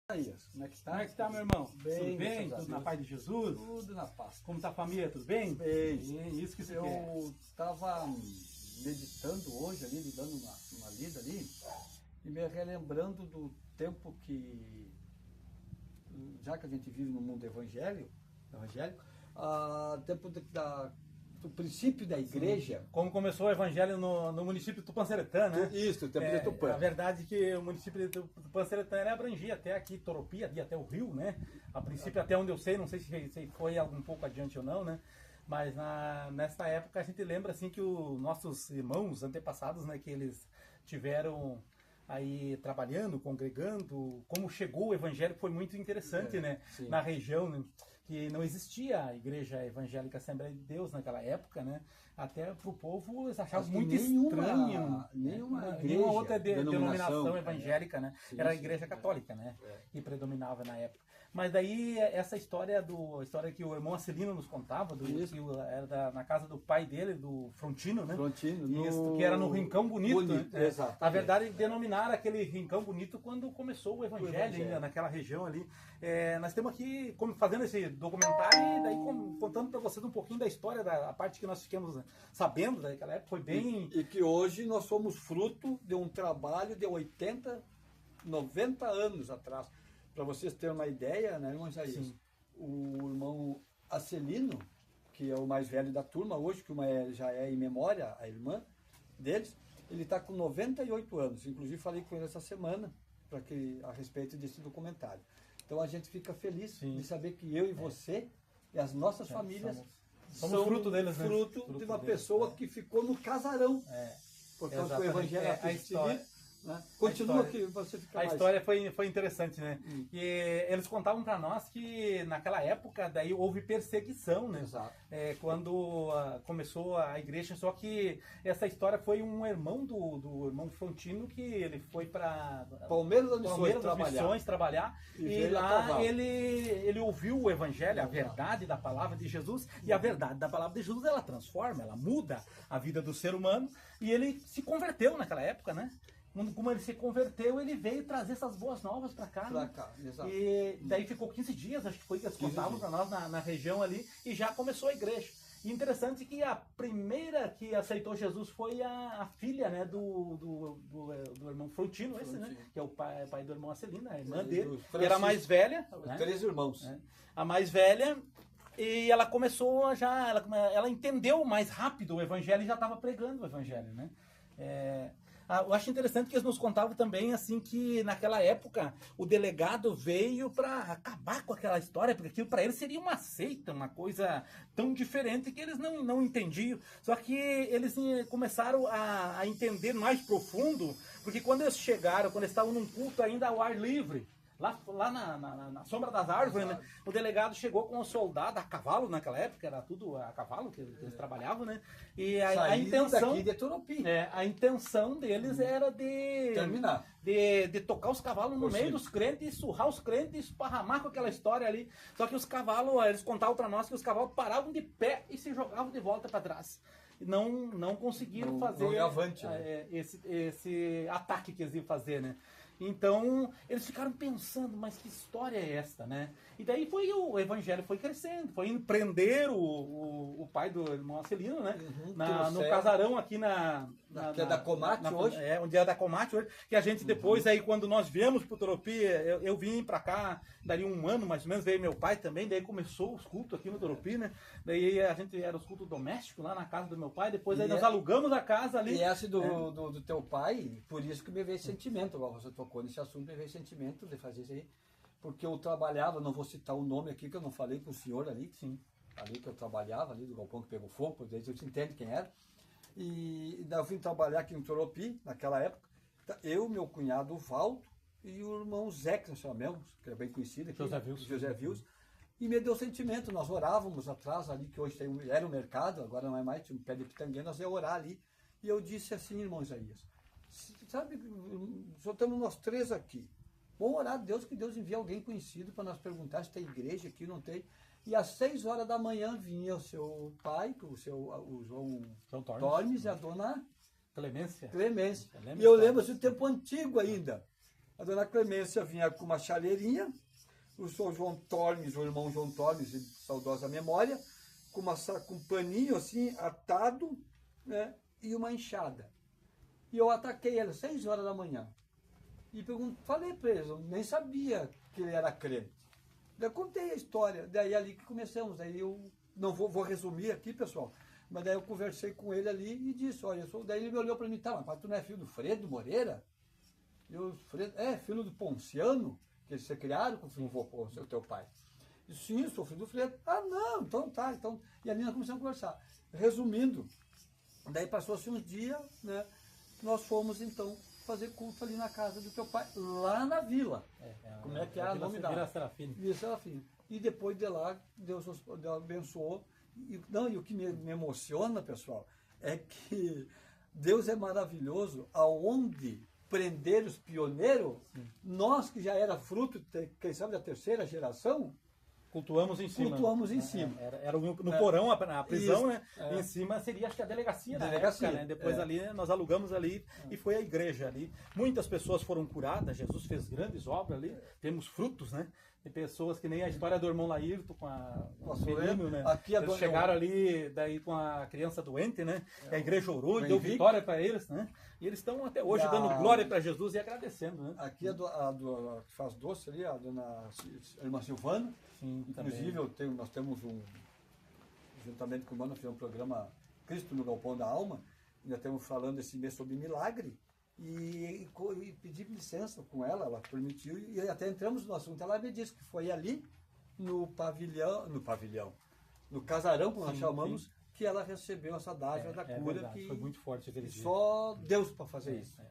Como é que está? Como é que está, meu irmão? Bem, tudo bem? Tudo na paz de Jesus? Tudo na paz. Como está a família? Tudo bem? Bem. Isso que você quer. Eu estava meditando hoje ali, me dando uma lida ali, e me relembrando do tempo que, já que a gente vive no mundo evangélico, tempo do princípio da igreja. Como começou o evangelho no município de Tupã-Seretã, né? Isso, o tempo de Tupã. A verdade é que o município de Tupã-Seretã abrangia até aqui Toropia, ali até o rio, né? A princípio, até onde eu sei, não sei se foi um pouco adiante ou não, né? Mas nessa época a gente lembra assim que os nossos irmãos antepassados, né, que eles tiveram aí trabalhando, congregando, como chegou o evangelho foi muito interessante, né? Sim. Na região, né? Que não existia a Igreja Evangélica Assembleia de Deus naquela época, né? Até para o povo eles achavam muito estranho. Nenhuma outra denominação evangélica, né? Sim, era a Igreja Católica, né? Que predominava na época. Mas daí essa história a história que o irmão Acelino nos contava, era na casa do pai dele, do Frontino, né? Isso, que era no Rincão Bonito. Né? A verdade, denominaram aquele Rincão Bonito quando começou o evangelho. Ainda naquela região ali. Nós estamos aqui fazendo esse documentário e daí contando para vocês um pouquinho da história, da parte que nós ficamos sabendo daquela época. Foi bem... E que hoje nós somos fruto de um trabalho de 80, 90 anos atrás. Para vocês terem uma ideia, né, irmão Isaías? O irmão Acelino, que é o mais velho da turma hoje, que já é em memória, a irmã deles, ele está com 98 anos. Inclusive falei com ele essa semana a respeito desse documentário. Então a gente fica feliz de saber que eu e você e as nossas famílias somos fruto deles, né? Fruto de uma pessoa que ficou no casarão. Por causa do evangelho né? Continua que você fica mais... A história foi interessante, né? E eles contavam para nós que naquela época daí houve perseguição, né? Exato. Quando começou a igreja, só que essa história foi um irmão do irmão Frontino que ele foi para Palmeiras das Missões trabalhar e lá ele ouviu o evangelho, a verdade da palavra de Jesus, e a verdade da palavra de Jesus ela transforma, ela muda a vida do ser humano, e ele se converteu naquela época, né? Como ele se converteu, ele veio trazer essas boas novas para cá. Exato. E daí ficou 15 dias, acho que foi que eles contavam para nós na região ali, e já começou a igreja. E interessante que a primeira que aceitou Jesus foi a filha, né, do irmão Frontino, esse, né, que é o pai do irmão Acelino, a irmã dele, que era a mais velha. Né, 3 irmãos. Né, a mais velha. E ela começou ela entendeu mais rápido o evangelho e já estava pregando o evangelho, né? Eu acho interessante que eles nos contavam também assim que naquela época o delegado veio para acabar com aquela história, porque aquilo para eles seria uma seita, uma coisa tão diferente que eles não entendiam. Só que eles começaram a entender mais profundo, porque quando eles chegaram, quando eles estavam num culto ainda ao ar livre, lá na sombra das árvores, né? O delegado chegou com um soldado a cavalo naquela época, era tudo a cavalo que eles trabalhavam, né? E a intenção daqui de Toropim. A intenção deles era de terminar, de tocar os cavalos no meio dos crentes, surrar os crentes e esparramar com aquela história ali. Só que os cavalos, eles contavam para nós que os cavalos paravam de pé e se jogavam de volta para trás. Não conseguiram fazer avante, esse ataque que eles iam fazer, né? Então, eles ficaram pensando, mas que história é esta, né? E daí o evangelho foi crescendo, foi indo prender o pai do irmão Acelino, né? No casarão aqui que é da Comate hoje. Onde é da Comate hoje, que a gente depois, aí quando nós viemos pro Toropia, eu vim pra cá, daria um ano mais ou menos, veio meu pai também, daí começou os cultos aqui no Toropia, né? Daí a gente era os cultos domésticos lá na casa do meu pai, depois aí nós alugamos a casa ali. E esse do teu pai, por isso que me veio sentimento, igual você tocou nesse assunto, me veio sentimento de fazer isso aí, porque eu trabalhava, não vou citar o nome aqui, que eu não falei com o senhor ali, ali que eu trabalhava, ali do galpão que pegou fogo, por isso você entende quem era, e daí eu vim trabalhar aqui em Toropi, naquela época, eu, meu cunhado Valdo, e o irmão Zé, que nós chamamos, que é bem conhecido aqui, José Vils, e me deu sentimento, nós orávamos atrás ali, que hoje era um mercado, agora não é mais, tinha um pé de pitangueira, nós ia orar ali, e eu disse assim, irmão Isaías, sabe, só estamos nós 3 aqui. Vamos orar a Deus, que Deus envie alguém conhecido para nós perguntar se tem igreja aqui, não tem. E às 6 horas da manhã vinha o seu pai, o João Tormes e a dona Clemência. E eu lembro assim, o tempo antigo ainda. A dona Clemência vinha com uma chaleirinha, o senhor João Tormes, o irmão João Tormes, de saudosa memória, com um paninho assim, atado, né, e uma enxada. E eu ataquei ele às 6 horas da manhã. E falei para ele, eu nem sabia que ele era crente. Eu contei a história, daí ali que começamos. Daí eu não vou resumir aqui, pessoal, mas daí eu conversei com ele ali e disse, olha, daí ele me olhou para mim, tá, mas tu não é filho do Fredo Moreira? Eu, Fredo, filho do Ponciano, que eles se criaram com o teu pai. Eu, sim, sou filho do Fredo. Ah, não, então tá. Então... E ali nós começamos a conversar. Resumindo, daí passou-se uns dias, né, nós fomos então fazer culto ali na casa do teu pai, lá na vila. Como é que é o nome da? Vila Serafim. Vila Serafim. E depois de lá, Deus abençoou. E o que me emociona, pessoal, é que Deus é maravilhoso, aonde prender os pioneiros, nós que já era fruto, quem sabe, da terceira geração, cultuamos em cima. Cultuamos em cima. Era no porão a prisão, isso, né? Em cima seria, acho que a delegacia, delegacia, época, né? Depois ali nós alugamos ali e foi a igreja ali. Muitas pessoas foram curadas, Jesus fez grandes obras ali, temos frutos, né? Tem pessoas que nem a história do irmão Laírto com o menino, né? Aqui eles chegaram ali daí com a criança doente, né? A igreja orou e deu vitória para eles, né? E eles estão até hoje dando glória para Jesus e agradecendo, né? Aqui a que faz doce ali, a irmã Silvana. Sim, inclusive nós temos juntamente com o irmão, nós fizemos um programa Cristo no Galpão da Alma, ainda estamos falando esse mês sobre milagre, e pedi licença com ela, ela permitiu, e até entramos no assunto. Ela me disse que foi ali no casarão, como nós chamamos, que ela recebeu essa dádiva da cura. Verdade, foi muito forte aquele dia. Só Deus para fazer isso.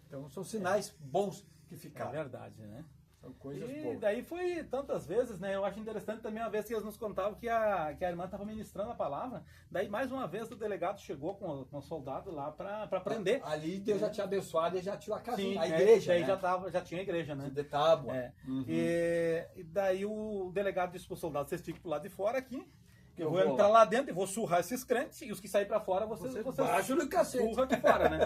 Então são sinais bons que ficaram. É verdade, né? São coisas e boas. Daí foi tantas vezes, né? Eu acho interessante também a vez que eles nos contavam que a irmã estava ministrando a palavra. Daí mais uma vez o delegado chegou com o soldado lá para prender. Ali Deus já tinha abençoado e já tinha a casinha, sim, a igreja. Daí né? já tinha a igreja, né? De tábua. E daí o delegado disse pro soldado, vocês ficam pro lado de fora aqui. Eu vou entrar lá dentro e vou surrar esses crentes, e os que saírem para fora, vocês baixam no cacete. Surram aqui fora, né?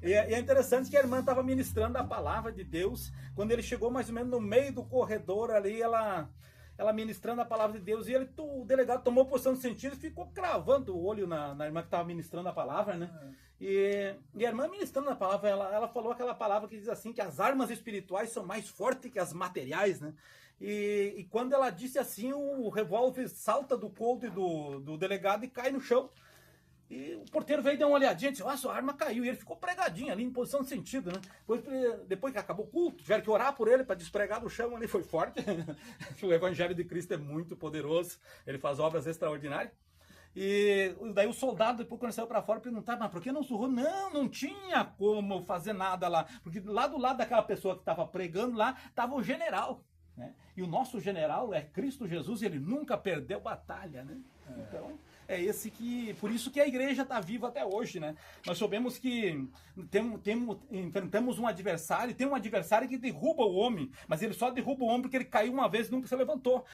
E é interessante que a irmã estava ministrando a palavra de Deus, quando ele chegou mais ou menos no meio do corredor ali, ela ministrando a palavra de Deus, e o delegado tomou posição de sentido e ficou cravando o olho na irmã que estava ministrando a palavra, né? E a irmã ministrando a palavra, ela falou aquela palavra que diz assim, que as armas espirituais são mais fortes que as materiais, né? E quando ela disse assim, o revólver salta do coldre do delegado e cai no chão. E o porteiro veio dar uma olhadinha e disse, sua arma caiu. E ele ficou pregadinho ali, em posição de sentido, né? Depois que acabou o culto, tiveram que orar por ele para despregar do chão ali, foi forte. O Evangelho de Cristo é muito poderoso, ele faz obras extraordinárias. E daí o soldado, depois quando saiu para fora, perguntava, mas por que não surrou? Não tinha como fazer nada lá. Porque lá do lado daquela pessoa que estava pregando lá, estava o general. Né? E o nosso general é Cristo Jesus, e ele nunca perdeu batalha, né? Então, por isso que a igreja está viva até hoje, né? Nós sabemos que enfrentamos um adversário, tem um adversário que derruba o homem, mas ele só derruba o homem porque ele caiu uma vez e nunca se levantou.